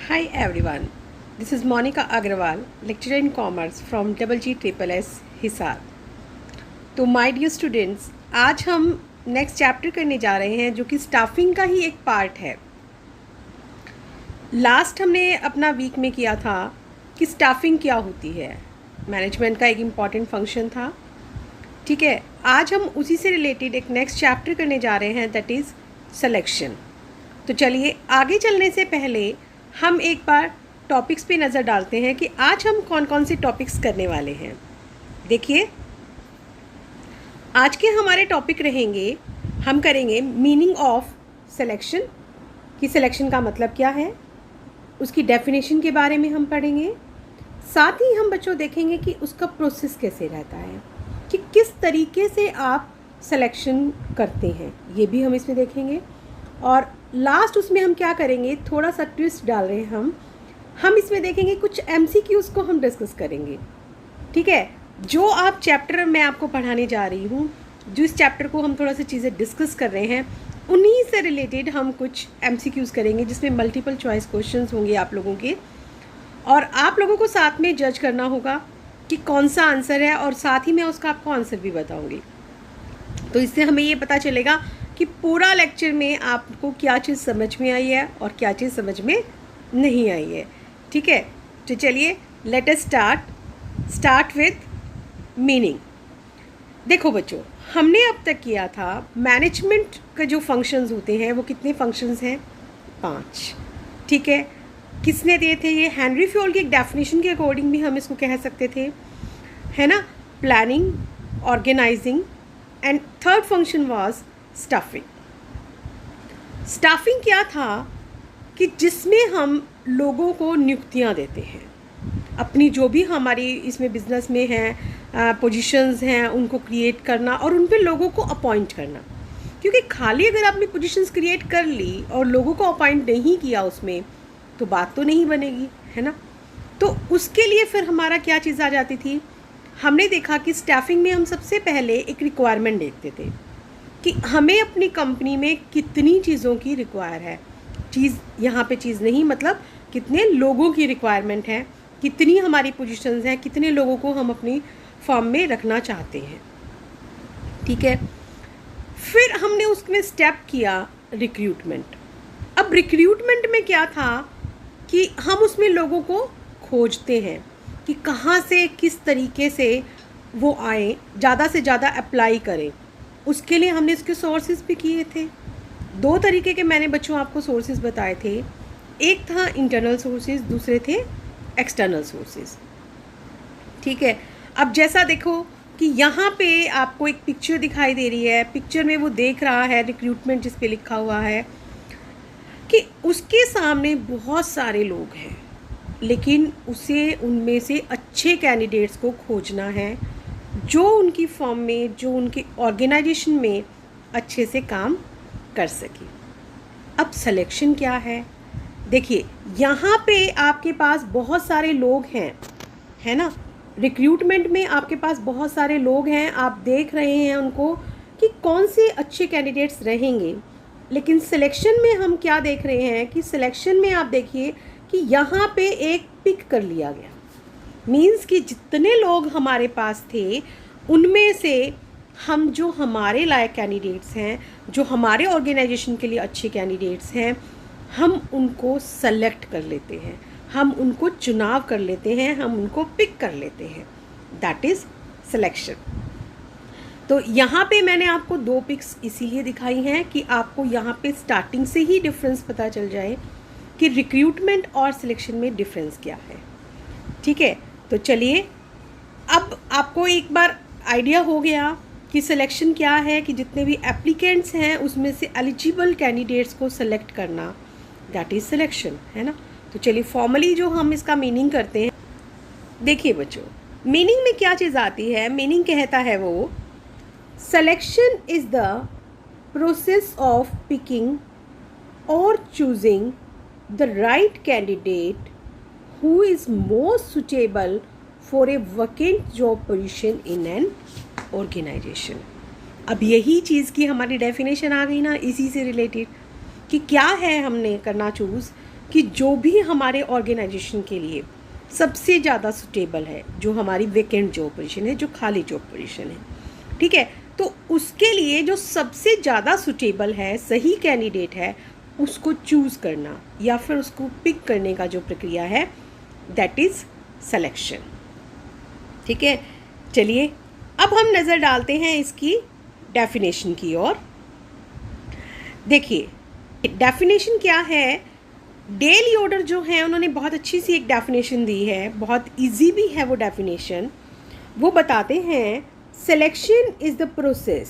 Hi everyone, this is Monica Agrawal, lecturer in commerce from GGSSS Hisar. तो my dear students, आज हम next chapter करने जा रहे हैं जो कि स्टाफिंग का ही एक पार्ट है। लास्ट हमने अपना वीक में किया था कि स्टाफिंग क्या होती है, मैनेजमेंट का एक इम्पॉर्टेंट फंक्शन था। ठीक है, आज हम उसी से रिलेटेड एक नेक्स्ट चैप्टर करने जा रहे हैं, दैट इज़ सिलेक्शन। तो चलिए आगे चलने से पहले हम एक बार टॉपिक्स पे नज़र डालते हैं कि आज हम कौन कौन से टॉपिक्स करने वाले हैं। देखिए, आज के हमारे टॉपिक रहेंगे, हम करेंगे मीनिंग ऑफ सिलेक्शन, कि सिलेक्शन का मतलब क्या है, उसकी डेफिनेशन के बारे में हम पढ़ेंगे। साथ ही हम बच्चों देखेंगे कि उसका प्रोसेस कैसे रहता है, कि किस तरीके से आप सिलेक्शन करते हैं, ये भी हम इसमें देखेंगे। और लास्ट उसमें हम क्या करेंगे, थोड़ा सा ट्विस्ट डाल रहे हैं हम इसमें देखेंगे कुछ MCQs को हम डिस्कस करेंगे। ठीक है, जो आप चैप्टर मैं आपको पढ़ाने जा रही हूँ, जो इस चैप्टर को हम थोड़ा सी चीज़ें डिस्कस कर रहे हैं, उन्हीं से रिलेटेड हम कुछ MCQs करेंगे जिसमें मल्टीपल चॉइस क्वेश्चंस होंगे आप लोगों के, और आप लोगों को साथ में जज करना होगा कि कौन सा आंसर है, और साथ ही मैं उसका आपको आंसर भी बताऊँगी। तो इससे हमें ये पता चलेगा कि पूरा लेक्चर में आपको क्या चीज़ समझ में आई है और क्या चीज़ समझ में नहीं आई है। ठीक है, तो चलिए let us start with meaning. देखो बच्चों, हमने अब तक किया था मैनेजमेंट का जो फंक्शंस होते हैं, वो कितने फंक्शंस हैं, 5। ठीक है, किसने दिए थे ये, हेनरी फ्योल की एक डेफिनेशन के अकॉर्डिंग भी हम इसको कह सकते थे, है ना, planning, organising, and third function was staffing. Staffing क्या था कि जिसमें हम लोगों को नियुक्तियां देते हैं, अपनी जो भी हमारी इसमें बिजनेस में हैं पोजीशंस हैं, उनको क्रिएट करना और उन पे लोगों को अपॉइंट करना। क्योंकि खाली अगर आपने पोजीशंस क्रिएट कर ली और लोगों को अपॉइंट नहीं किया उसमें, तो बात तो नहीं बनेगी, है ना। तो उसके लिए फिर हमारा क्या चीज़ आ जाती थी, हमने देखा कि स्टाफिंग में हम सबसे पहले एक रिक्वायरमेंट देखते थे कि हमें अपनी कंपनी में कितनी चीज़ों की रिक्वायर है। चीज़ यहाँ पे चीज़ नहीं, मतलब कितने लोगों की रिक्वायरमेंट है, कितनी हमारी पोजीशंस हैं, कितने लोगों को हम अपनी फर्म में रखना चाहते हैं। ठीक है, फिर हमने उसमें स्टेप किया रिक्रूटमेंट। अब रिक्रूटमेंट में क्या था कि हम उसमें लोगों को खोजते हैं कि कहाँ से किस तरीके से वो आए, ज़्यादा से ज़्यादा अप्लाई करें। उसके लिए हमने इसके सोर्सेज भी किए थे। 2 तरीके के मैंने बच्चों आपको सोर्सेज बताए थे, एक था इंटरनल सोर्सेज, दूसरे थे एक्सटर्नल सोर्सेज। ठीक है, अब जैसा देखो कि यहाँ पे आपको एक पिक्चर दिखाई दे रही है, पिक्चर में वो देख रहा है रिक्रूटमेंट जिस पे लिखा हुआ है कि उसके सामने बहुत सारे लोग हैं, लेकिन उसे उनमें से अच्छे कैंडिडेट्स को खोजना है जो उनकी फर्म में, जो उनके ऑर्गेनाइजेशन में अच्छे से काम कर सके। अब सिलेक्शन क्या है, देखिए यहाँ पे आपके पास बहुत सारे लोग हैं, है ना। रिक्रूटमेंट में आपके पास बहुत सारे लोग हैं, आप देख रहे हैं उनको कि कौन से अच्छे कैंडिडेट्स रहेंगे। लेकिन सिलेक्शन में हम क्या देख रहे हैं कि सिलेक्शन में आप देखिए कि यहाँ पे एक पिक कर लिया गया, मीन्स कि जितने लोग हमारे पास थे उनमें से हम जो हमारे लायक कैंडिडेट्स हैं, जो हमारे ऑर्गेनाइजेशन के लिए अच्छे कैंडिडेट्स हैं, हम उनको सेलेक्ट कर लेते हैं, हम उनको चुनाव कर लेते हैं, हम उनको पिक कर लेते हैं, दैट इज़ सिलेक्शन। तो यहाँ पे मैंने आपको 2 पिक्स इसीलिए दिखाई हैं कि आपको यहाँ पे स्टार्टिंग से ही डिफरेंस पता चल जाए कि रिक्रूटमेंट और सिलेक्शन में डिफरेंस क्या है। ठीक है, तो चलिए अब आपको एक बार आइडिया हो गया कि सिलेक्शन क्या है, कि जितने भी एप्लीकेंट्स हैं उसमें से एलिजिबल कैंडिडेट्स को सेलेक्ट करना, दैट इज़ सिलेक्शन, है ना। तो चलिए फॉर्मली जो हम इसका मीनिंग करते हैं, देखिए बच्चों, मीनिंग में क्या चीज़ आती है, मीनिंग कहता है वो, selection is the process of picking और choosing the right candidate who is most suitable for a vacant job position in an organization। अब यही चीज़ की हमारी डेफिनेशन आ गई ना, इसी से रिलेटेड कि क्या है हमने करना चूज़, कि जो भी हमारे ऑर्गेनाइजेशन के लिए सबसे ज़्यादा सुटेबल है, जो हमारी वेकेंट जॉब पोजीशन है, जो खाली जॉब पोजीशन है, ठीक है, तो उसके लिए जो सबसे ज़्यादा सुटेबल है, सही कैंडिडेट है, उसको चूज़ करना या फिर उसको पिक करने का जो प्रक्रिया है, दैट इज़ सिलेक्शन। ठीक है, चलिए अब हम नज़र डालते हैं इसकी डेफिनेशन की ओर। देखिए डेफिनेशन क्या है। डेल योडर जो है उन्होंने बहुत अच्छी सी एक डेफिनेशन दी है, बहुत इजी भी है वो डेफिनेशन। वो बताते हैं सिलेक्शन इज़ द प्रोसेस,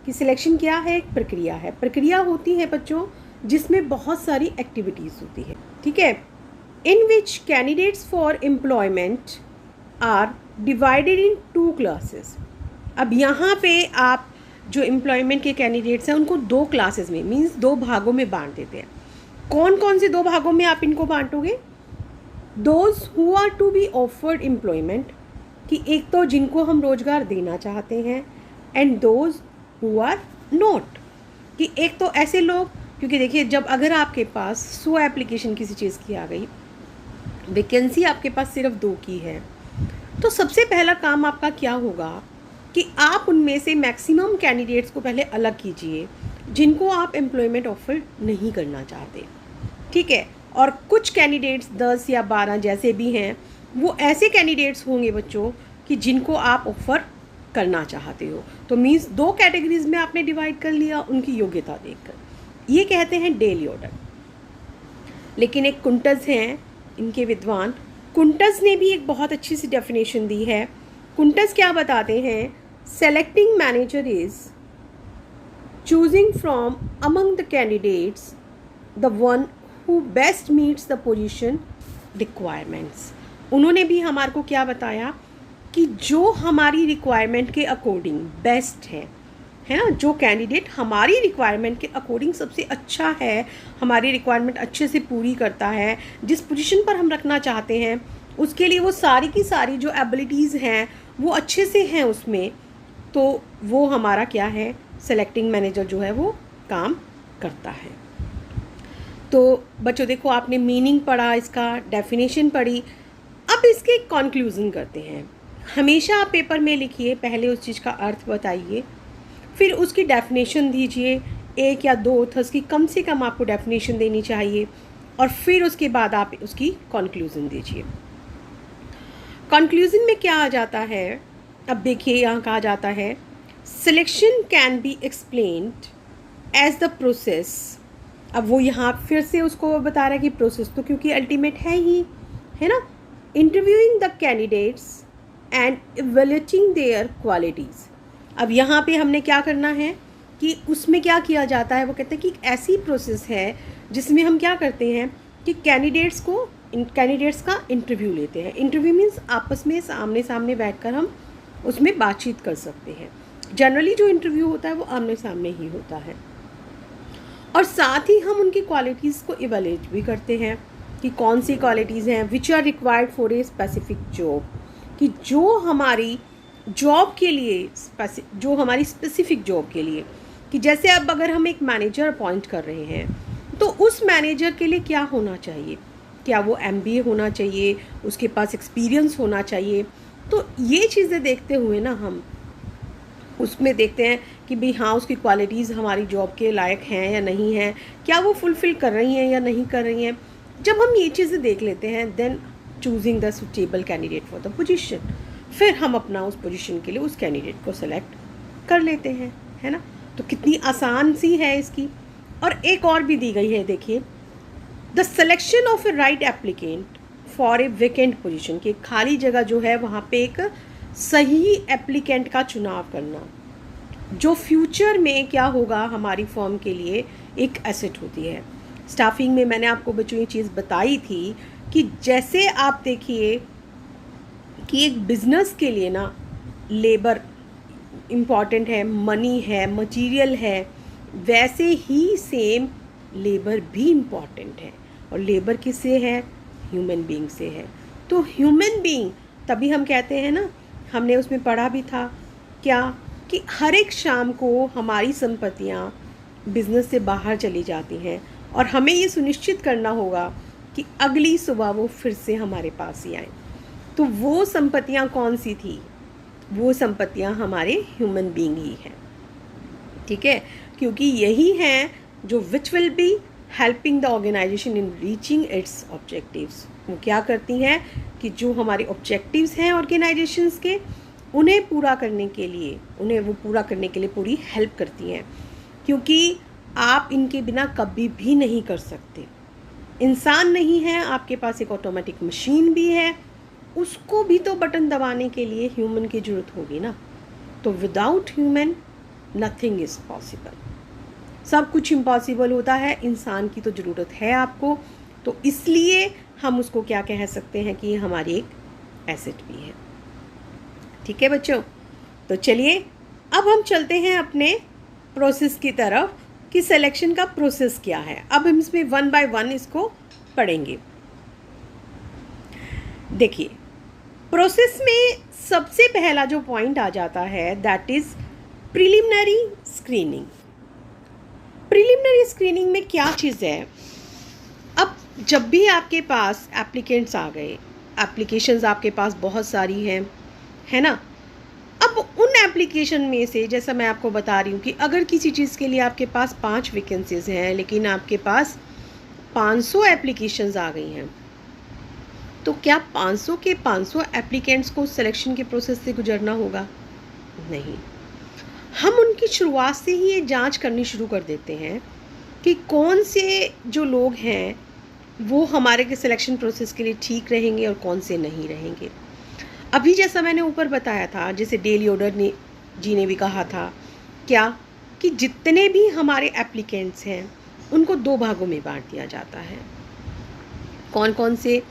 कि सिलेक्शन क्या है, एक प्रक्रिया है। प्रक्रिया होती है बच्चों जिसमें बहुत सारी एक्टिविटीज़ होती है, ठीक है, in which candidates for employment are divided in 2 classes. अब यहाँ पे आप जो एम्प्लॉयमेंट के कैंडिडेट्स हैं उनको 2 क्लासेस में, मीन्स 2 भागों में बांट देते हैं। कौन कौन से 2 भागों में आप इनको बांटोगे? Those who are to be offered employment, कि एक तो जिनको हम रोजगार देना चाहते हैं, and those who are not, कि एक तो ऐसे लोग, क्योंकि देखिए जब अगर आपके पास 100 एप्लीकेशन किसी चीज़ की आ गई, वैकेंसी आपके पास सिर्फ 2 की है, तो सबसे पहला काम आपका क्या होगा कि आप उनमें से मैक्सिमम कैंडिडेट्स को पहले अलग कीजिए जिनको आप एम्प्लॉयमेंट ऑफर नहीं करना चाहते, ठीक है। और कुछ कैंडिडेट्स 10 या 12 जैसे भी हैं, वो ऐसे कैंडिडेट्स होंगे बच्चों कि जिनको आप ऑफ़र करना चाहते हो। तो मीन्स 2 कैटेगरीज में आपने डिवाइड कर लिया उनकी योग्यता देखकर। ये कहते हैं डेल ऑर्डर। लेकिन एक कुंटज़ हैं इनके विद्वान, कुंटज़ ने भी एक बहुत अच्छी सी डेफिनेशन दी है। कुंटज़ क्या बताते हैं? Selecting manager is choosing from among the candidates the one who best meets the position requirements. उन्होंने भी हमारे को क्या बताया कि जो हमारी रिक्वायरमेंट के अकॉर्डिंग बेस्ट है ना, जो कैंडिडेट हमारी रिक्वायरमेंट के अकॉर्डिंग सबसे अच्छा है, हमारी रिक्वायरमेंट अच्छे से पूरी करता है, जिस पोजीशन पर हम रखना चाहते हैं उसके लिए वो सारी की सारी जो एबिलिटीज़ हैं वो अच्छे से हैं उसमें, तो वो हमारा क्या है, सेलेक्टिंग मैनेजर जो है वो काम करता है। तो बच्चों देखो आपने मीनिंग पढ़ा, इसका डेफिनेशन पढ़ी, अब इसके कंक्लूज़न करते हैं। हमेशा आप पेपर में लिखिए, पहले उस चीज़ का अर्थ बताइए, फिर उसकी डेफिनेशन दीजिए, 1 या 2 ऑथर्स की कम से कम आपको डेफिनेशन देनी चाहिए, और फिर उसके बाद आप उसकी कंक्लूज़न दीजिए। कंक्लूज़न में क्या आ जाता है, अब देखिए यहाँ कहा जाता है selection can be explained as the process. अब वो यहाँ फिर से उसको बता रहा है कि प्रोसेस तो क्योंकि अल्टीमेट है ही, है ना, interviewing the candidates and evaluating their qualities. अब यहाँ पे हमने क्या करना है कि उसमें क्या किया जाता है, वो कहते हैं कि एक ऐसी प्रोसेस है जिसमें हम क्या करते हैं कि कैंडिडेट्स का इंटरव्यू लेते हैं। इंटरव्यू मीन्स आपस में सामने सामने बैठकर हम उसमें बातचीत कर सकते हैं। जनरली जो इंटरव्यू होता है वो आमने सामने ही होता है, और साथ ही हम उनकी क्वालिटीज़ को इवैल्यूएट भी करते हैं कि कौन सी क्वालिटीज़ हैं which are required for a specific job, कि जो हमारी जॉब के लिए जो हमारी स्पेसिफिक जॉब के लिए, कि जैसे अब अगर हम एक मैनेजर अपॉइंट कर रहे हैं तो उस मैनेजर के लिए क्या होना चाहिए, क्या वो MBA होना चाहिए, उसके पास एक्सपीरियंस होना चाहिए। तो ये चीज़ें देखते हुए ना हम उसमें देखते हैं कि भाई हाँ उसकी क्वालिटीज़ हमारी जॉब के लायक हैं या नहीं हैं, क्या वो फुलफ़िल कर रही हैं या नहीं कर रही हैं। जब हम ये चीज़ें देख लेते हैं then choosing the suitable candidate for the position, फिर हम अपना उस पोजीशन के लिए उस कैंडिडेट को सेलेक्ट कर लेते हैं, है ना। तो कितनी आसान सी है इसकी। और एक और भी दी गई है, देखिए the selection of A right applicant for a vacant position, की खाली जगह जो है वहाँ पे एक सही एप्लीकेंट का चुनाव करना, जो फ्यूचर में क्या होगा हमारी फर्म के लिए एक एसेट होती है। स्टाफिंग में मैंने आपको बच्चों ये चीज़ बताई थी कि जैसे आप देखिए कि एक बिज़नेस के लिए ना लेबर इम्पॉर्टेंट है, मनी है, मटेरियल है, वैसे ही सेम लेबर भी इम्पॉर्टेंट है। और लेबर किससे है? ह्यूमन बीइंग से है। तो ह्यूमन बीइंग तभी हम कहते हैं ना, हमने उसमें पढ़ा भी था क्या, कि हर एक शाम को हमारी संपत्तियाँ बिज़नेस से बाहर चली जाती हैं, और हमें ये सुनिश्चित करना होगा कि अगली सुबह वो फिर से हमारे पास ही आए। तो वो संपत्तियाँ कौन सी थी? वो संपत्तियाँ हमारे ह्यूमन बीइंग ही हैं, ठीक है, क्योंकि यही हैं जो which will be helping the organisation in reaching its objectives. वो क्या करती हैं कि जो हमारे ऑब्जेक्टिव्स हैं ऑर्गेनाइजेशंस के, उन्हें पूरा करने के लिए पूरी हेल्प करती हैं, क्योंकि आप इनके बिना कभी भी नहीं कर सकते। इंसान नहीं है, आपके पास एक ऑटोमेटिक मशीन भी है, उसको भी तो बटन दबाने के लिए ह्यूमन की ज़रूरत होगी ना। तो without human nothing is possible. सब कुछ इम्पॉसिबल होता है, इंसान की तो ज़रूरत है आपको, तो इसलिए हम उसको क्या कह सकते हैं कि हमारी एक एसेट भी है। ठीक है बच्चों, तो चलिए अब हम चलते हैं अपने प्रोसेस की तरफ कि सिलेक्शन का प्रोसेस क्या है। अब हम इसमें 1 बाय 1 इसको पढ़ेंगे। देखिए, प्रोसेस में सबसे पहला जो पॉइंट आ जाता है that is preliminary screening. Preliminary screening में क्या चीज़ है? अब जब भी आपके पास एप्लीकेंट्स आ गए, एप्लीकेशंस आपके पास बहुत सारी हैं, है ना। अब उन एप्लीकेशन में से, जैसा मैं आपको बता रही हूँ कि अगर किसी चीज़ के लिए आपके पास 5 वैकेंसीज हैं लेकिन आपके पास 500 एप्लीकेशंस आ गई हैं, तो क्या 500 के 500 एप्लीकेंट्स को सिलेक्शन के प्रोसेस से गुजरना होगा? नहीं। हम उनकी शुरुआत से ही ये जांच करनी शुरू कर देते हैं कि कौन से जो लोग हैं वो हमारे के सिलेक्शन प्रोसेस के लिए ठीक रहेंगे और कौन से नहीं रहेंगे। अभी जैसा मैंने ऊपर बताया था, जैसे डेली ऑर्डर जी ने भी कहा था क्या कि जितने भी हमारे एप्लीकेंट्स हैं उनको 2 भागों में बांट दिया जाता है। कौन कौन से?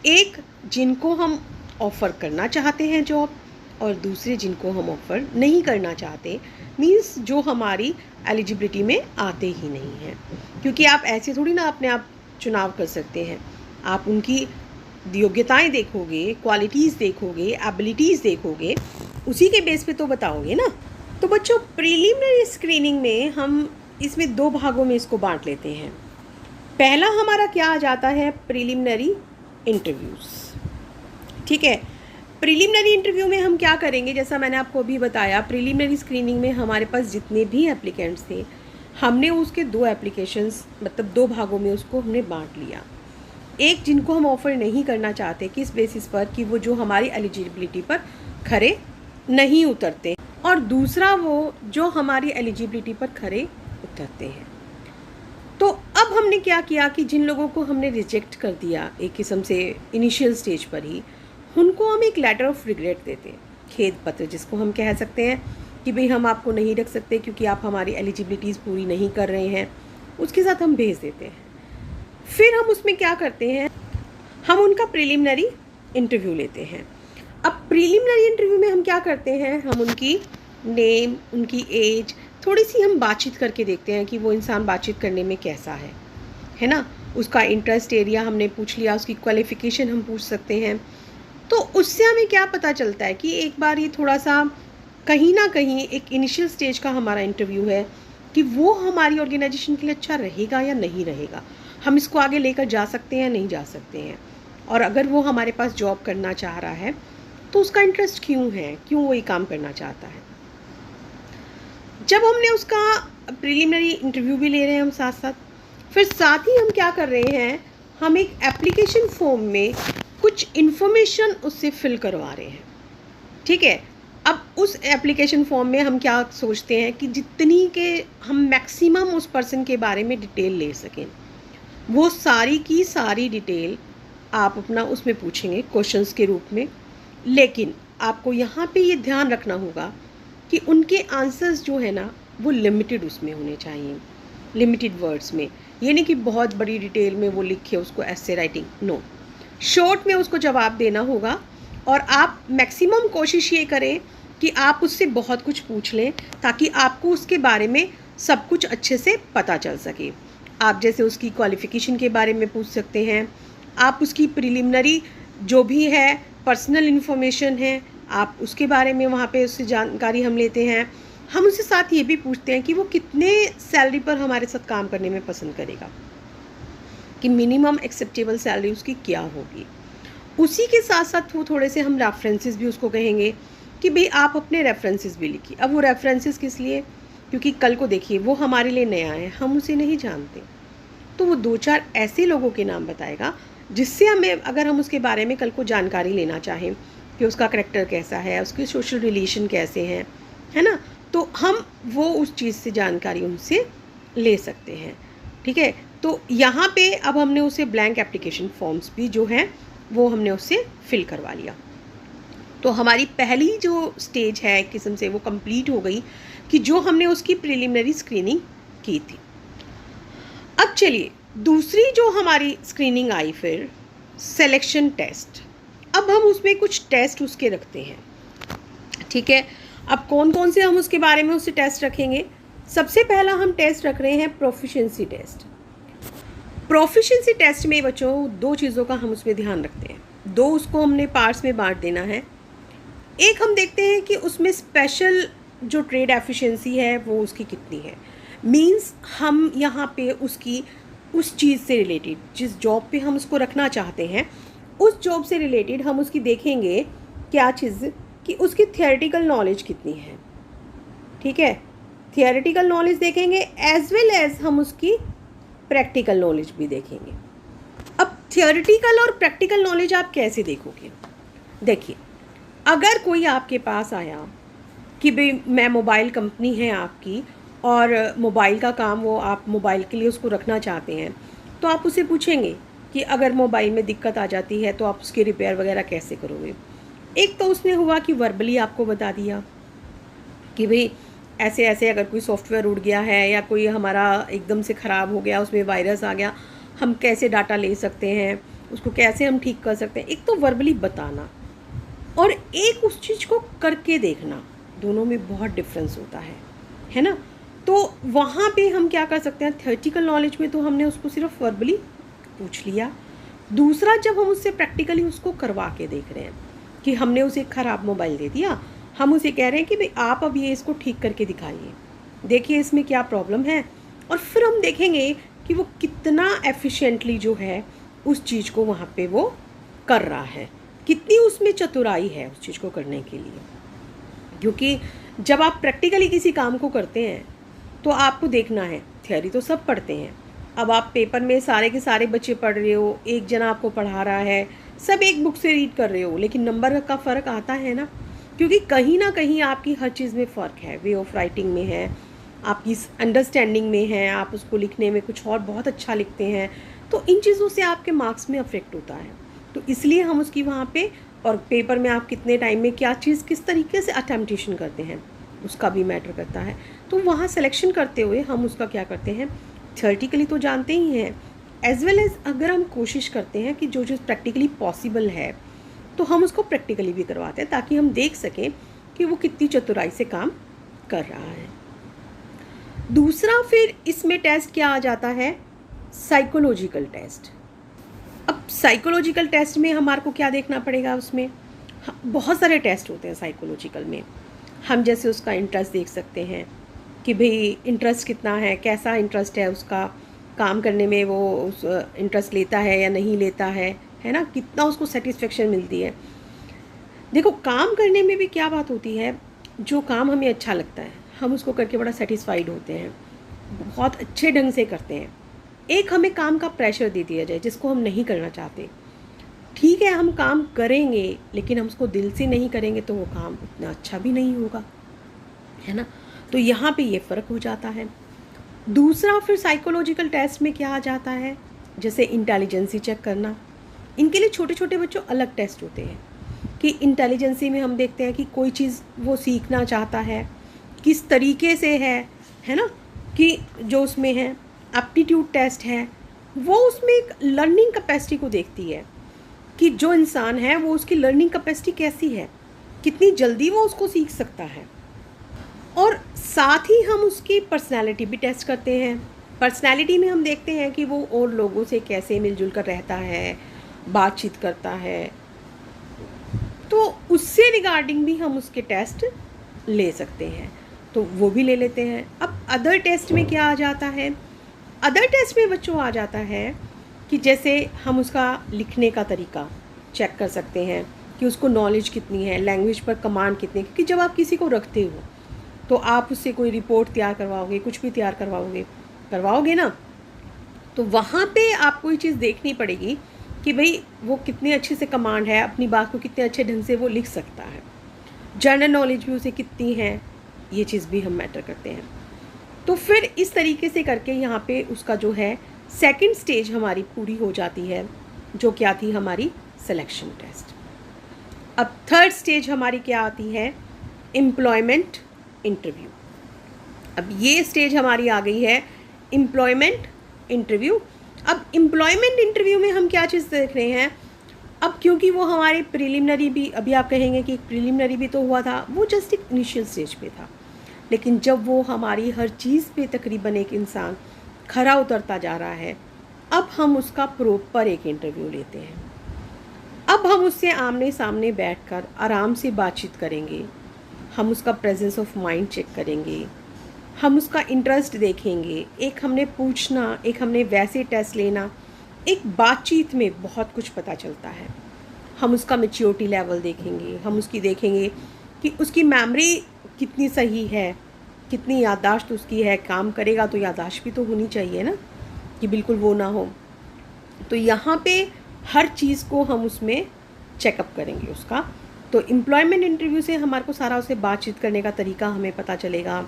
एक जिनको हम ऑफ़र करना चाहते हैं जॉब, और दूसरे जिनको हम ऑफ़र नहीं करना चाहते, मींस जो हमारी एलिजिबिलिटी में आते ही नहीं हैं। क्योंकि आप ऐसे थोड़ी ना अपने आप चुनाव कर सकते हैं, आप उनकी योग्यताएं देखोगे, क्वालिटीज़ देखोगे, एबिलिटीज़ देखोगे, उसी के बेस पे तो बताओगे ना। तो बच्चों, प्रीलिमिनरी स्क्रीनिंग में हम इसमें 2 भागों में इसको बांट लेते हैं। पहला हमारा क्या आ जाता है? Preliminary interviews. ठीक है, प्रीलिमिनरी इंटरव्यू में हम क्या करेंगे, जैसा मैंने आपको अभी बताया, प्रीलिमिनरी स्क्रीनिंग में हमारे पास जितने भी एप्लीकेंट्स थे, हमने उसके 2 एप्लीकेशंस मतलब 2 भागों में उसको हमने बांट लिया। एक जिनको हम ऑफ़र नहीं करना चाहते, किस बेसिस पर कि वो जो हमारी एलिजिबिलिटी पर खरे नहीं उतरते, और दूसरा वो जो हमारी एलिजिबिलिटी पर खरे उतरते हैं। तो अब हमने क्या किया कि जिन लोगों को हमने रिजेक्ट कर दिया एक किस्म से इनिशियल स्टेज पर ही, उनको हम एक लेटर ऑफ रिग्रेट देते हैं, खेद पत्र जिसको हम कह सकते हैं कि भाई हम आपको नहीं रख सकते क्योंकि आप हमारी एलिजिबिलिटीज़ पूरी नहीं कर रहे हैं, उसके साथ हम भेज देते हैं। फिर हम उसमें क्या करते हैं, हम उनका प्रीलिमिनरी इंटरव्यू लेते हैं। अब प्रीलिमिनरी इंटरव्यू में हम क्या करते हैं, हम उनकी नेम, उनकी एज, थोड़ी सी हम बातचीत करके देखते हैं कि वो इंसान बातचीत करने में कैसा है ना। उसका इंटरेस्ट एरिया हमने पूछ लिया, उसकी क्वालिफ़िकेशन हम पूछ सकते हैं। तो उससे हमें क्या पता चलता है कि एक बार ये थोड़ा सा कहीं ना कहीं एक इनिशियल स्टेज का हमारा इंटरव्यू है कि वो हमारी ऑर्गेनाइजेशन के लिए अच्छा रहेगा या नहीं रहेगा, हम इसको आगे लेकर जा सकते हैं या नहीं जा सकते हैं, और अगर वो हमारे पास जॉब करना चाह रहा है तो उसका इंटरेस्ट क्यों है, क्यों वो ये काम करना चाहता है। जब हमने उसका प्रीलिमिनरी इंटरव्यू भी ले रहे हैं हम साथ साथ, फिर साथ ही हम क्या कर रहे हैं, हम एक एप्लीकेशन फॉर्म में कुछ इन्फॉर्मेशन उससे फिल करवा रहे हैं। ठीक है, अब उस एप्लीकेशन फॉर्म में हम क्या सोचते हैं कि जितनी के हम मैक्सिमम उस पर्सन के बारे में डिटेल ले सकें, वो सारी की सारी डिटेल आप अपना उसमें पूछेंगे क्वेश्चंस के रूप में। लेकिन आपको यहाँ पे ये ध्यान रखना होगा कि उनके आंसर्स जो है ना वो लिमिटेड उसमें होने चाहिए, लिमिटेड वर्ड्स में। ये नहीं कि बहुत बड़ी डिटेल में वो लिखे उसको ऐसे राइटिंग, नो, शॉर्ट में उसको जवाब देना होगा। और आप मैक्सिमम कोशिश ये करें कि आप उससे बहुत कुछ पूछ लें ताकि आपको उसके बारे में सब कुछ अच्छे से पता चल सके। आप जैसे उसकी क्वालिफ़िकेशन के बारे में पूछ सकते हैं, आप उसकी प्रीलिमिनरी जो भी है पर्सनल इन्फॉर्मेशन है, आप उसके बारे में वहाँ पे उससे जानकारी हम लेते हैं। हम उसके साथ ये भी पूछते हैं कि वो कितने सैलरी पर हमारे साथ काम करने में पसंद करेगा। कि मिनिमम एक्सेप्टेबल सैलरी उसकी क्या होगी। उसी के साथ साथ वो थोड़े से हम रेफरेंसेस भी उसको कहेंगे कि भाई आप अपने रेफरेंसेस भी लिखिए। अब वो रेफरेंसेस किस लिए, क्योंकि कल को देखिए वो हमारे लिए नया है, हम उसे नहीं जानते, तो वो 2-4 ऐसे लोगों के नाम बताएगा जिससे हमें, अगर हम उसके बारे में कल को जानकारी लेना चाहें कि उसका करैक्टर कैसा है, उसके सोशल रिलेशन कैसे हैं, है ना, तो हम वो उस चीज़ से जानकारी उनसे ले सकते हैं। ठीक है, तो यहाँ पे अब हमने उसे ब्लैंक एप्लीकेशन फॉर्म्स भी जो हैं वो हमने उससे फिल करवा लिया। तो हमारी पहली जो स्टेज है एक किस्म से वो कंप्लीट हो गई कि जो हमने उसकी प्रिलिमिनरी स्क्रीनिंग की थी। अब चलिए दूसरी जो हमारी स्क्रीनिंग आई फिर सिलेक्शन टेस्ट। अब हम उसमें कुछ टेस्ट उसके रखते हैं। ठीक है, अब कौन कौन से हम उसके बारे में उससे टेस्ट रखेंगे। सबसे पहला हम टेस्ट रख रहे हैं प्रोफिशिएंसी टेस्ट। प्रोफिशिएंसी टेस्ट में बच्चों 2 चीज़ों का हम उसमें ध्यान रखते हैं, 2 उसको हमने पार्ट्स में बांट देना है। एक हम देखते हैं कि उसमें स्पेशल जो ट्रेड एफिशिएंसी है वो उसकी कितनी है। मींस हम यहाँ पे उसकी उस चीज़ से रिलेटेड, जिस जॉब पे हम उसको रखना चाहते हैं उस जॉब से रिलेटेड हम उसकी देखेंगे क्या चीज़, कि उसकी थियोरेटिकल नॉलेज कितनी है। ठीक है, थियोरेटिकल नॉलेज देखेंगे एज वेल एज हम उसकी प्रैक्टिकल नॉलेज भी देखेंगे। अब थियोरेटिकल और प्रैक्टिकल नॉलेज आप कैसे देखोगे। देखिए, अगर कोई आपके पास आया कि भाई मैं मोबाइल कंपनी है आपकी और मोबाइल का काम वो आप मोबाइल के लिए उसको रखना चाहते हैं, तो आप उससे पूछेंगे कि अगर मोबाइल में दिक्कत आ जाती है तो आप उसकी रिपेयर वगैरह कैसे करोगे। एक तो उसने हुआ कि वर्बली आपको बता दिया कि भाई ऐसे ऐसे अगर कोई सॉफ्टवेयर उड़ गया है या कोई हमारा एकदम से ख़राब हो गया, उसमें वायरस आ गया, हम कैसे डाटा ले सकते हैं, उसको कैसे हम ठीक कर सकते हैं। एक तो वर्बली बताना और एक उस चीज़ को करके देखना, दोनों में बहुत डिफरेंस होता है ना। तो वहाँ पे हम क्या कर सकते हैं, थियोरेटिकल नॉलेज में तो हमने उसको सिर्फ वर्बली पूछ लिया। दूसरा, जब हम उससे प्रैक्टिकली उसको करवा के देख रहे हैं कि हमने उसे ख़राब मोबाइल दे दिया, हम उसे कह रहे हैं कि भाई आप अब ये इसको ठीक करके दिखाइए, देखिए इसमें क्या प्रॉब्लम है, और फिर हम देखेंगे कि वो कितना एफिशिएंटली जो है उस चीज़ को वहाँ पे वो कर रहा है, कितनी उसमें चतुराई है उस चीज़ को करने के लिए। क्योंकि जब आप प्रैक्टिकली किसी काम को करते हैं तो आपको देखना है, थ्योरी तो सब पढ़ते हैं, अब आप पेपर में सारे के सारे बच्चे पढ़ रहे हो, एक जना आपको पढ़ा रहा है, सब एक बुक से रीड कर रहे हो, लेकिन नंबर का फ़र्क आता है ना, क्योंकि कहीं ना कहीं आपकी हर चीज़ में फ़र्क है, वे ऑफ राइटिंग में है, आपकी अंडरस्टैंडिंग में है, आप उसको लिखने में कुछ और बहुत अच्छा लिखते हैं, तो इन चीज़ों से आपके मार्क्स में अफेक्ट होता है। तो इसलिए हम उसकी वहाँ पे, और पेपर में आप कितने टाइम में क्या चीज़ किस तरीके से अटेम्प्टेशन करते हैं उसका भी मैटर करता है। तो वहाँ सिलेक्शन करते हुए हम उसका क्या करते हैं, थियोरेटिकली तो जानते ही हैं, एज वेल एज अगर हम कोशिश करते हैं कि जो चीज़ प्रैक्टिकली पॉसिबल है तो हम उसको प्रैक्टिकली भी करवाते हैं, ताकि हम देख सकें कि वो कितनी चतुराई से काम कर रहा है। दूसरा फिर इसमें टेस्ट क्या आ जाता है, साइकोलॉजिकल टेस्ट। अब साइकोलॉजिकल टेस्ट में हमारे को क्या देखना पड़ेगा, उसमें बहुत सारे टेस्ट होते हैं साइकोलॉजिकल में। हम जैसे उसका इंटरेस्ट देख सकते हैं कि भाई इंटरेस्ट कितना है, कैसा इंटरेस्ट है उसका काम करने में, वो उस इंटरेस्ट लेता है या नहीं लेता है ना, कितना उसको सेटिस्फेक्शन मिलती है। देखो, काम करने में भी क्या बात होती है, जो काम हमें अच्छा लगता है हम उसको करके बड़ा सेटिस्फाइड होते हैं, बहुत अच्छे ढंग से करते हैं। एक हमें काम का प्रेशर दे दिया जाए जिसको हम नहीं करना चाहते, ठीक है हम काम करेंगे लेकिन हम उसको दिल से नहीं करेंगे तो वो काम उतना अच्छा भी नहीं होगा, है ना। तो यहाँ पे ये फ़र्क हो जाता है। दूसरा फिर साइकोलॉजिकल टेस्ट में क्या आ जाता है, जैसे इंटेलिजेंसी चेक करना। इनके लिए छोटे छोटे बच्चों अलग टेस्ट होते हैं कि इंटेलिजेंसी में हम देखते हैं कि कोई चीज़ वो सीखना चाहता है किस तरीके से है ना, कि जो उसमें है एप्टीट्यूड टेस्ट है, वो उसमें एक लर्निंग कैपेसिटी को देखती है कि जो इंसान है वो उसकी लर्निंग कैपेसिटी कैसी है, कितनी जल्दी वो उसको सीख सकता है। और साथ ही हम उसकी पर्सनालिटी भी टेस्ट करते हैं। पर्सनालिटी में हम देखते हैं कि वो और लोगों से कैसे मिलजुल कर रहता है, बातचीत करता है, तो उससे रिगार्डिंग भी हम उसके टेस्ट ले सकते हैं, तो वो भी ले लेते हैं। अब अदर टेस्ट में क्या आ जाता है, अदर टेस्ट में बच्चों आ जाता है कि जैसे हम उसका लिखने का तरीका चेक कर सकते हैं कि उसको नॉलेज कितनी है, लैंग्वेज पर कमांड कितनी, क्योंकि जब आप किसी को रखते हो तो आप उससे कोई रिपोर्ट तैयार करवाओगे, कुछ भी तैयार करवाओगे ना, तो वहाँ पे आपको ये चीज़ देखनी पड़ेगी कि भाई वो कितने अच्छे से कमांड है, अपनी बात को कितने अच्छे ढंग से वो लिख सकता है, जनरल नॉलेज भी उसे कितनी है, ये चीज़ भी हम मैटर करते हैं। तो फिर इस तरीके से करके यहाँ पे उसका जो है सेकंड स्टेज हमारी पूरी हो जाती है, जो क्या थी हमारी सिलेक्शन टेस्ट। अब थर्ड स्टेज हमारी क्या आती है, एम्प्लॉयमेंट इंटरव्यू। अब ये स्टेज हमारी आ गई है एम्प्लॉयमेंट इंटरव्यू। अब एम्प्लॉयमेंट इंटरव्यू में हम क्या चीज़ देख रहे हैं, अब क्योंकि वो हमारे प्रिलिमिनरी भी, अभी आप कहेंगे कि प्रिलिमिनरी भी तो हुआ था, वो जस्ट एक इनिशियल स्टेज पे था, लेकिन जब वो हमारी हर चीज़ पे तकरीबन एक इंसान खरा उतरता जा रहा है, अब हम उसका प्रॉपर एक इंटरव्यू लेते हैं। अब हम उससे आमने सामने बैठकर आराम से बातचीत करेंगे, हम उसका प्रेजेंस ऑफ माइंड चेक करेंगे, हम उसका इंटरेस्ट देखेंगे, एक हमने पूछना, एक हमने वैसे टेस्ट लेना, एक बातचीत में बहुत कुछ पता चलता है। हम उसका मैच्योरिटी लेवल देखेंगे, हम उसकी देखेंगे कि उसकी मेमोरी कितनी सही है, कितनी याददाश्त उसकी है, काम करेगा तो याददाश्त भी तो होनी चाहिए ना, कि बिल्कुल वो ना हो। तो यहाँ पे हर चीज़ को हम उसमें चेकअप करेंगे उसका। तो एम्प्लॉयमेंट इंटरव्यू से हमारे को सारा उससे बातचीत करने का तरीका हमें पता चलेगा,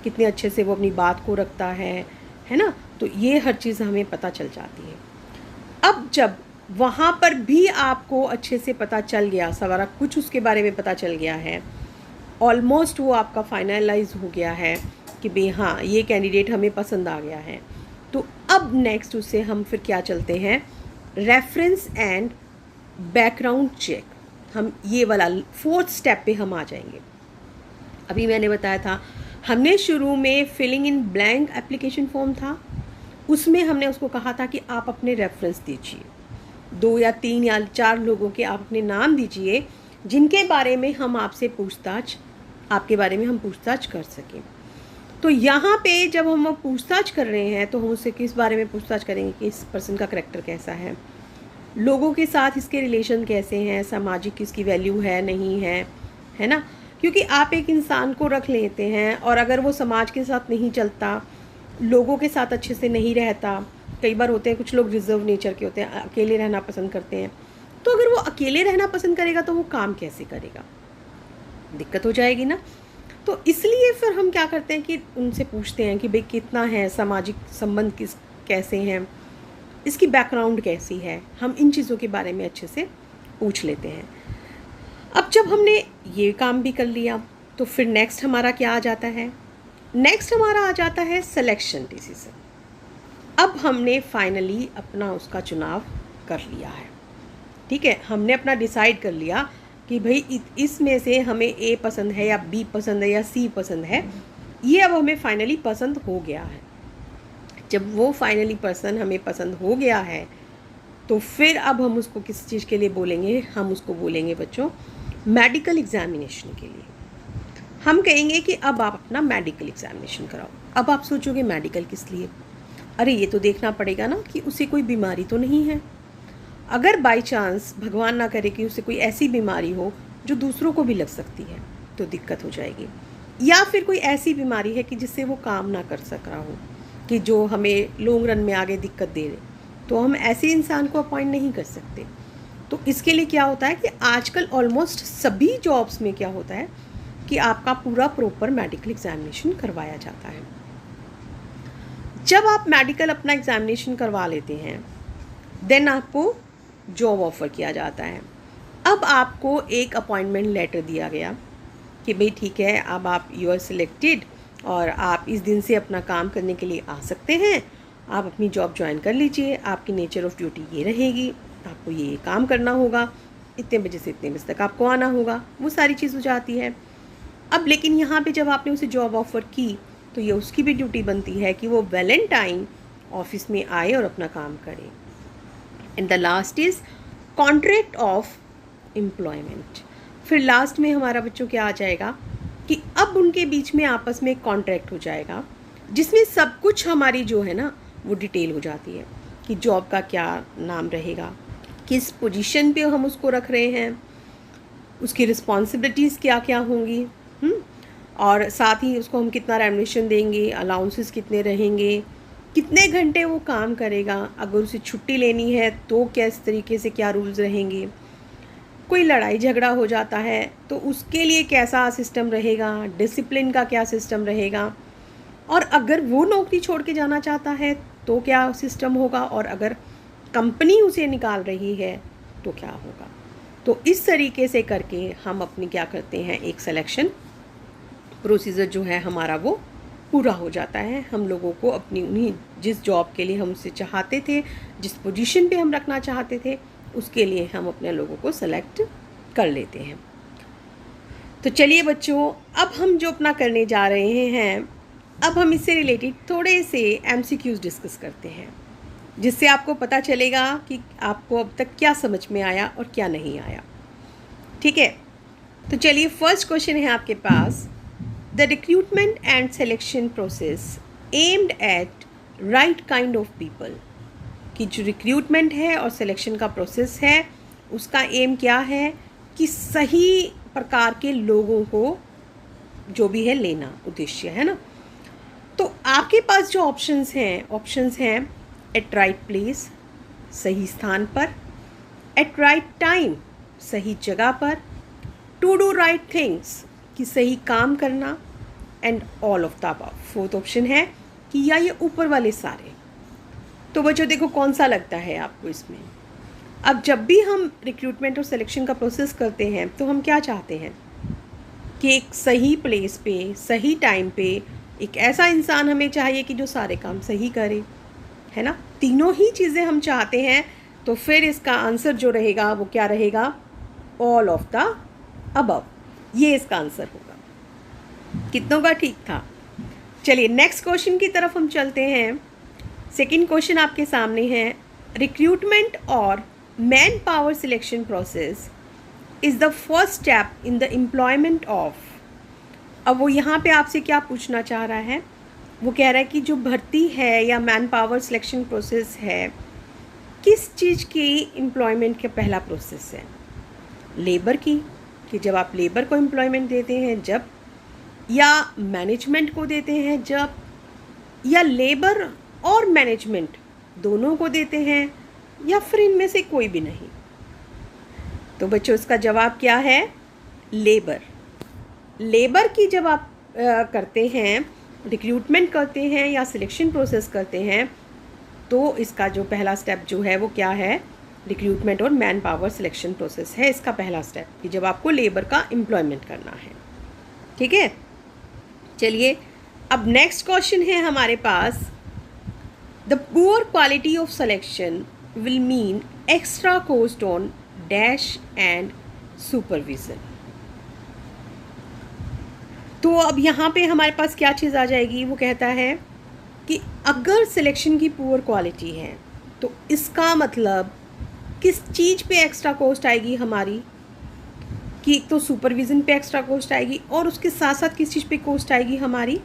कितने अच्छे से वो अपनी बात को रखता है ना, तो ये हर चीज़ हमें पता चल जाती है। अब जब वहाँ पर भी आपको अच्छे से पता चल गया, सारा कुछ उसके बारे में पता चल गया है, ऑलमोस्ट वो आपका फाइनलाइज हो गया है कि भाई हाँ ये कैंडिडेट हमें पसंद आ गया है, तो अब नेक्स्ट उससे हम फिर क्या चलते हैं, रेफरेंस एंड बैकग्राउंड चेक। हम ये वाला फोर्थ स्टेप पे हम आ जाएंगे। अभी मैंने बताया था, हमने शुरू में filling in blank application form था, उसमें हमने उसको कहा था कि आप अपने रेफरेंस दीजिए, 2 या 3 या 4 लोगों के आप अपने नाम दीजिए जिनके बारे में हम आपसे पूछताछ, आपके बारे में हम पूछताछ कर सकें। तो यहाँ पे जब हम पूछताछ कर रहे हैं तो हम उससे किस बारे में पूछताछ करेंगे कि इस पर्सन का करैक्टर कैसा है, लोगों के साथ इसके रिलेशन कैसे हैं, सामाजिक इसकी वैल्यू है नहीं है ना, क्योंकि आप एक इंसान को रख लेते हैं और अगर वो समाज के साथ नहीं चलता, लोगों के साथ अच्छे से नहीं रहता, कई बार होते हैं कुछ लोग रिजर्व नेचर के होते हैं, अकेले रहना पसंद करते हैं, तो अगर वो अकेले रहना पसंद करेगा तो वो काम कैसे करेगा, दिक्कत हो जाएगी ना। तो इसलिए फिर हम क्या करते हैं कि उनसे पूछते हैं कि भाई कितना है, सामाजिक संबंध किस कैसे हैं, इसकी बैकग्राउंड कैसी है, हम इन चीज़ों के बारे में अच्छे से पूछ लेते हैं। अब जब हमने ये काम भी कर लिया तो फिर नेक्स्ट हमारा क्या आ जाता है, नेक्स्ट हमारा आ जाता है सिलेक्शन डिसीजन। अब हमने फाइनली अपना उसका चुनाव कर लिया है, ठीक है, हमने अपना डिसाइड कर लिया कि भाई इसमें से हमें ए पसंद है या बी पसंद है या सी पसंद है, ये अब हमें फाइनली पसंद हो गया है। जब वो फाइनली पर्सन हमें पसंद हो गया है तो फिर अब हम उसको किस चीज़ के लिए बोलेंगे, हम उसको बोलेंगे बच्चों मेडिकल एग्जामिनेशन के लिए। हम कहेंगे कि अब आप अपना मेडिकल एग्जामिनेशन कराओ। अब आप सोचोगे मेडिकल किस लिए, अरे ये तो देखना पड़ेगा ना कि उसे कोई बीमारी तो नहीं है, अगर बाय चांस भगवान ना करे कि उसे कोई ऐसी बीमारी हो जो दूसरों को भी लग सकती है तो दिक्कत हो जाएगी, या फिर कोई ऐसी बीमारी है कि जिससे वो काम ना कर सक रहा हो, कि जो हमें लॉन्ग रन में आगे दिक्कत दे रहे, तो हम ऐसे इंसान को अपॉइंट नहीं कर सकते। तो इसके लिए क्या होता है कि आजकल ऑलमोस्ट सभी जॉब्स में क्या होता है कि आपका पूरा प्रॉपर मेडिकल एग्जामिनेशन करवाया जाता है। जब आप मेडिकल अपना एग्जामिनेशन करवा लेते हैं देन आपको जॉब ऑफ़र किया जाता है। अब आपको एक अपॉइंटमेंट लेटर दिया गया कि भाई ठीक है, अब आप यू आर सिलेक्टेड और आप इस दिन से अपना काम करने के लिए आ सकते हैं, आप अपनी जॉब ज्वाइन कर लीजिए, आपकी नेचर ऑफ़ ड्यूटी ये रहेगी, आपको ये काम करना होगा, इतने बजे से इतने बजे तक आपको आना होगा, वो सारी चीज़ हो जाती है। अब लेकिन यहाँ पे जब आपने उसे जॉब ऑफ़र की तो ये उसकी भी ड्यूटी बनती है कि वो वैलेंटाइन ऑफिस में आए और अपना काम करे। And the last is contract of employment. फिर लास्ट में हमारा बच्चों क्या आ जाएगा कि अब उनके बीच में आपस में एक कॉन्ट्रैक्ट हो जाएगा जिसमें सब कुछ हमारी जो है ना वो डिटेल हो जाती है कि जॉब का क्या नाम रहेगा, किस पोजीशन पे हम उसको रख रहे हैं, उसकी रिस्पॉन्सिबिलिटीज़ क्या क्या होंगी, और साथ ही उसको हम कितना रेमुनेशन देंगे, अलाउंसेस कितने रहेंगे, कितने घंटे वो काम करेगा, अगर उसे छुट्टी लेनी है तो किस तरीके से क्या रूल्स रहेंगे, कोई लड़ाई झगड़ा हो जाता है तो उसके लिए कैसा सिस्टम रहेगा, डिसिप्लिन का क्या सिस्टम रहेगा, और अगर वो नौकरी छोड़ के जाना चाहता है तो क्या सिस्टम होगा, और अगर कंपनी उसे निकाल रही है तो क्या होगा। तो इस तरीके से करके हम अपनी क्या करते हैं, एक सिलेक्शन प्रोसीजर जो है हमारा वो पूरा हो जाता है। हम लोगों को अपनी उन्हीं जिस जॉब के लिए हम उसे चाहते थे, जिस पोजीशन पे हम रखना चाहते थे, उसके लिए हम अपने लोगों को सेलेक्ट कर लेते हैं। तो चलिए बच्चों, अब हम जो अपना करने जा रहे हैं, अब हम इससे रिलेटेड थोड़े से MCQs डिस्कस करते हैं, जिससे आपको पता चलेगा कि आपको अब तक क्या समझ में आया और क्या नहीं आया। ठीक है, तो चलिए फर्स्ट क्वेश्चन है आपके पास, the recruitment and selection process aimed at right kind of people, कि जो रिक्रूटमेंट है और सिलेक्शन का प्रोसेस है उसका एम क्या है कि सही प्रकार के लोगों को जो भी है लेना उद्देश्य है ना। तो आपके पास जो ऑप्शंस हैं एट राइट प्लेस, सही स्थान पर, एट राइट टाइम, सही जगह पर, टू डू राइट थिंग्स, कि सही काम करना, and all of the above. Fourth option है कि या ये ऊपर वाले सारे। तो बच्चों देखो कौन सा लगता है आपको इसमें। अब जब भी हम रिक्रूटमेंट और सिलेक्शन का प्रोसेस करते हैं तो हम क्या चाहते हैं कि एक सही प्लेस पे, सही टाइम पे एक ऐसा इंसान हमें चाहिए कि जो सारे काम सही करे, है ना। तीनों ही चीज़ें हम चाहते हैं, तो फिर इसका आंसर जो रहेगा वो क्या रहेगा, ऑल ऑफ द अबव, ये इसका आंसर होगा। कितनों का ठीक था। चलिए नेक्स्ट क्वेश्चन की तरफ हम चलते हैं। सेकंड क्वेश्चन आपके सामने है, रिक्रूटमेंट और man power selection process is the first step in the employment of. अब वो यहाँ पे आपसे क्या पूछना चाह रहा है, वो कह रहा है कि जो भर्ती है या मैन पावर सिलेक्शन प्रोसेस है, किस चीज़ की एम्प्लॉयमेंट का पहला प्रोसेस है, लेबर की, कि जब आप लेबर को एम्प्लॉयमेंट देते हैं जब, या मैनेजमेंट को देते हैं जब, या लेबर और मैनेजमेंट दोनों को देते हैं, या फिर इनमें से कोई भी नहीं। तो बच्चों इसका जवाब क्या है, लेबर। लेबर की जब आप करते हैं, रिक्रूटमेंट करते हैं या सिलेक्शन प्रोसेस करते हैं, तो इसका जो पहला स्टेप जो है वो क्या है, रिक्रूटमेंट और मैन पावर सिलेक्शन प्रोसेस है इसका पहला स्टेप, कि जब आपको लेबर का एम्प्लॉयमेंट करना है। ठीक है, चलिए अब नेक्स्ट क्वेश्चन है हमारे पास, the poor quality of selection will mean extra cost on dash and supervision. तो अब यहाँ पे हमारे पास क्या चीज़ आ जाएगी, वो कहता है कि अगर सिलेक्शन की पुअर क्वालिटी है तो इसका मतलब किस चीज़ पे एक्स्ट्रा कॉस्ट आएगी हमारी, कि एक तो सुपरविज़न पे एक्स्ट्रा कॉस्ट आएगी, और उसके साथ साथ किस चीज़ पे कॉस्ट आएगी हमारी,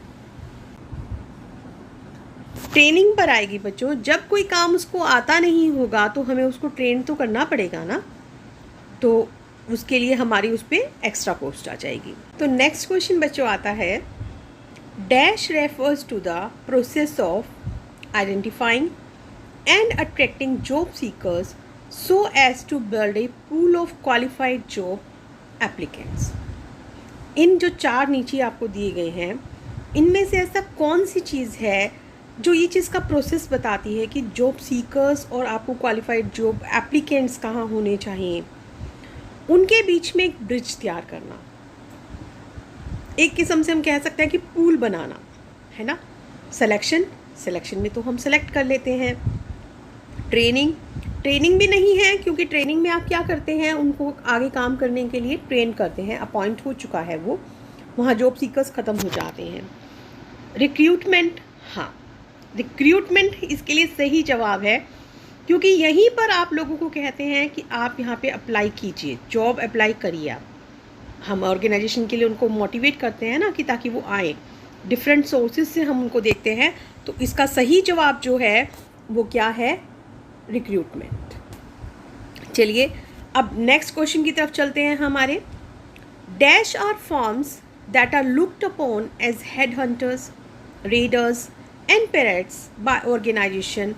ट्रेनिंग पर आएगी। बच्चों जब कोई काम उसको आता नहीं होगा तो हमें उसको ट्रेन तो करना पड़ेगा ना, तो उसके लिए हमारी उस पर एक्स्ट्रा कॉस्ट आ जाएगी। तो नेक्स्ट क्वेश्चन बच्चों आता है, dash refers to the process of identifying and attracting job seekers so as to build a pool of qualified job applicants. इन जो चार नीचे आपको दिए गए हैं, इनमें से ऐसा कौन सी चीज़ है जो ये चीज़ का प्रोसेस बताती है कि जॉब सीकर्स और आपको क्वालिफाइड जॉब एप्लीकेंट्स कहाँ होने चाहिए, उनके बीच में एक ब्रिज तैयार करना। एक किस्म से हम कह सकते हैं कि पूल बनाना, है ना। सिलेक्शन में तो हम सेलेक्ट कर लेते हैं। ट्रेनिंग भी नहीं है, क्योंकि ट्रेनिंग में आप क्या करते हैं, उनको आगे काम करने के लिए ट्रेन करते हैं, अपॉइंट हो चुका है वो, वहाँ जॉब सीकर्स ख़त्म हो जाते हैं। रिक्रूटमेंट, हाँ रिक्रूटमेंट इसके लिए सही जवाब है, क्योंकि यहीं पर आप लोगों को कहते हैं कि आप यहाँ पे अप्लाई कीजिए, जॉब अप्लाई करिए आप। हम ऑर्गेनाइजेशन के लिए उनको मोटिवेट करते हैं ना, कि ताकि वो आए, डिफरेंट सोर्सेज से हम उनको देखते हैं। तो इसका सही जवाब जो है वो क्या है, रिक्रूटमेंट। चलिए अब नेक्स्ट क्वेश्चन की तरफ चलते हैं हमारे। Dash are forms that are looked upon as head hunters, raiders and parrots by organisation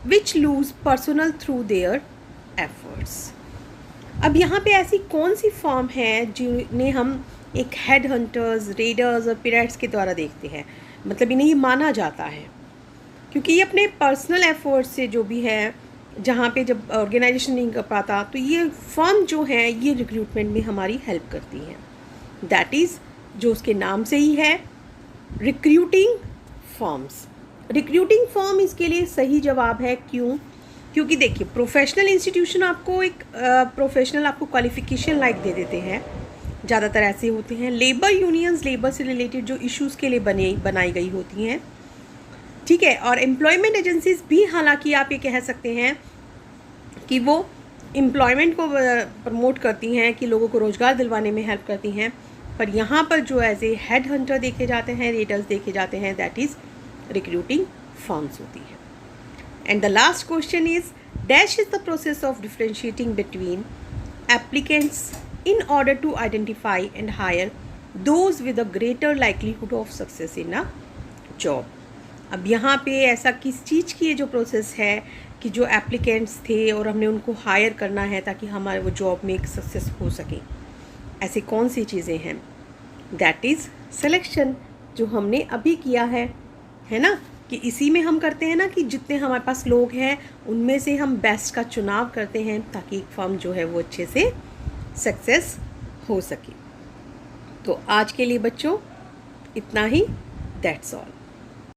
which lose personnel through their efforts. अब यहाँ पे ऐसी कौन सी फॉर्म है जिन्हें हम एक हेड हंटर्स, रेडर्स और पेरेट्स के द्वारा देखते हैं, मतलब इन्हें ये माना जाता है क्योंकि ये अपने पर्सनल एफर्ट्स से जो भी है, जहाँ पे जब ऑर्गेनाइजेशन नहीं कर पाता तो ये फर्म जो है ये रिक्रूटमेंट में हमारी हेल्प करती है। दैट इज़ जो उसके नाम से ही है, रिक्रूटिंग फर्म्स। रिक्रूटिंग फर्म इसके लिए सही जवाब है। क्यों? क्योंकि देखिए प्रोफेशनल इंस्टीट्यूशन आपको एक प्रोफेशनल आपको क्वालिफिकेशन लाइक दे देते हैं, ज़्यादातर ऐसे होते हैं। लेबर यूनियंस लेबर से रिलेटेड जो इश्यूज़ के लिए बनाई गई होती हैं, ठीक है। और एम्प्लॉयमेंट एजेंसीज भी, हालांकि आप ये कह सकते हैं कि वो एम्प्लॉयमेंट को प्रमोट करती हैं, कि लोगों को रोज़गार दिलवाने में हेल्प करती हैं, पर यहाँ पर जो एज ए हेड हंटर देखे जाते हैं, रेडर्स देखे जाते हैं, दैट इज़ रिक्रूटिंग फर्म्स होती है। And the last question is dash is the process of differentiating between applicants in order to identify and hire those with a greater likelihood of success in a job। अब यहाँ पे ऐसा किस चीज़ की ये जो प्रोसेस है कि जो एप्लीकेंट्स थे और हमने उनको हायर करना है ताकि हमारे वो जॉब में एक सक्सेस हो सके, ऐसी कौन सी चीज़ें हैं? दैट इज़ सिलेक्शन, जो हमने अभी किया है ना, कि इसी में हम करते हैं ना कि जितने हमारे पास लोग हैं उनमें से हम बेस्ट का चुनाव करते हैं ताकि एक फर्म जो है वो अच्छे से सक्सेस हो सके। तो आज के लिए बच्चों इतना ही, दैट्स ऑल।